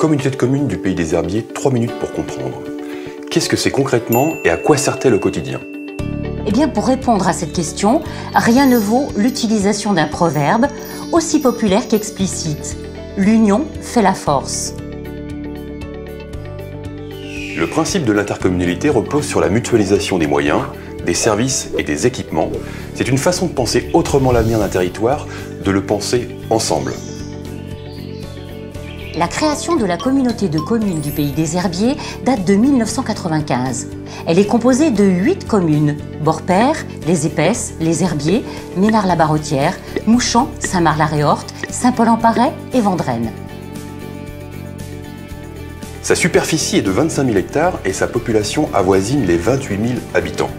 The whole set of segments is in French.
communauté de communes du Pays des Herbiers, 3 minutes pour comprendre. Qu'est-ce que c'est concrètement et à quoi sert-elle au quotidien? Eh bien, pour répondre à cette question, rien ne vaut l'utilisation d'un proverbe aussi populaire qu'explicite. L'union fait la force. Le principe de l'intercommunalité repose sur la mutualisation des moyens, des services et des équipements. C'est une façon de penser autrement l'avenir d'un territoire, de le penser ensemble. La création de la communauté de communes du Pays des Herbiers date de 1995. Elle est composée de 8 communes: Borpère, Les Épaisses, Les Herbiers, Ménard-la-Barrotière, Mouchamps, Saint-Marc-la-Réorte, Saint-Paul-en-Paray et Vendrennes. Sa superficie est de 25 000 hectares et sa population avoisine les 28 000 habitants.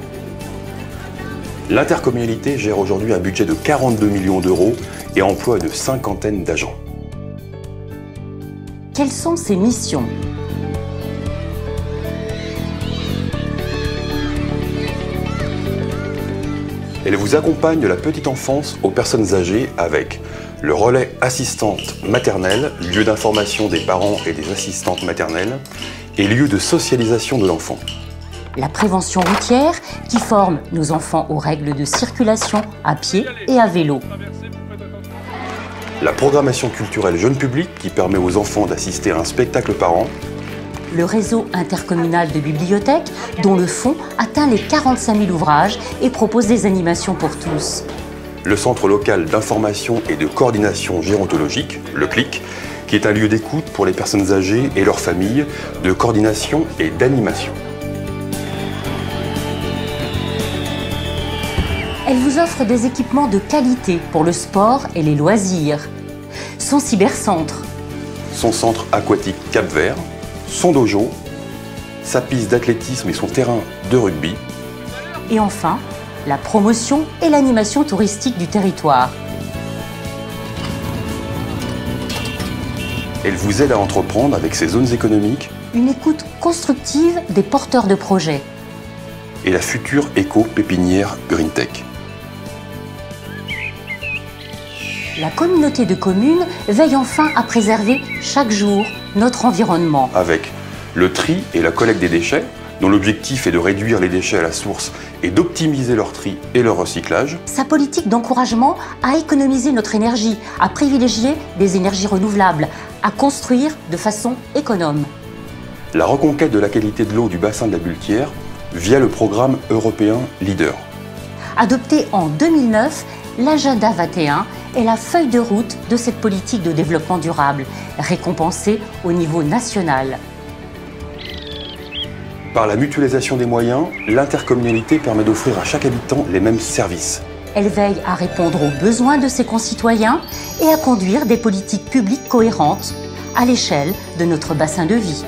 L'intercommunalité gère aujourd'hui un budget de 42 millions d'euros et emploie une cinquantaine d'agents. Quelles sont ses missions? Elle vous accompagne de la petite enfance aux personnes âgées avec le relais assistante maternelle, lieu d'information des parents et des assistantes maternelles, et lieu de socialisation de l'enfant. La prévention routière qui forme nos enfants aux règles de circulation à pied et à vélo. La programmation culturelle jeune public qui permet aux enfants d'assister à un spectacle par an. Le réseau intercommunal de bibliothèques dont le fonds atteint les 45 000 ouvrages et propose des animations pour tous. Le centre local d'information et de coordination gérontologique, le CLIC, qui est un lieu d'écoute pour les personnes âgées et leurs familles, de coordination et d'animation. Elle vous offre des équipements de qualité pour le sport et les loisirs. Son cybercentre. Son centre aquatique Cap-Vert, son dojo, sa piste d'athlétisme et son terrain de rugby. Et enfin, la promotion et l'animation touristique du territoire. Elle vous aide à entreprendre avec ses zones économiques. Une écoute constructive des porteurs de projets. Et la future éco-pépinière GreenTech. La communauté de communes veille enfin à préserver chaque jour notre environnement. Avec le tri et la collecte des déchets, dont l'objectif est de réduire les déchets à la source et d'optimiser leur tri et leur recyclage. Sa politique d'encouragement à économiser notre énergie, à privilégier des énergies renouvelables, à construire de façon économe. La reconquête de la qualité de l'eau du bassin de la Buletière via le programme européen LEADER. Adopté en 2009, l'Agenda 21 est la feuille de route de cette politique de développement durable, récompensée au niveau national. Par la mutualisation des moyens, l'intercommunalité permet d'offrir à chaque habitant les mêmes services. Elle veille à répondre aux besoins de ses concitoyens et à conduire des politiques publiques cohérentes à l'échelle de notre bassin de vie.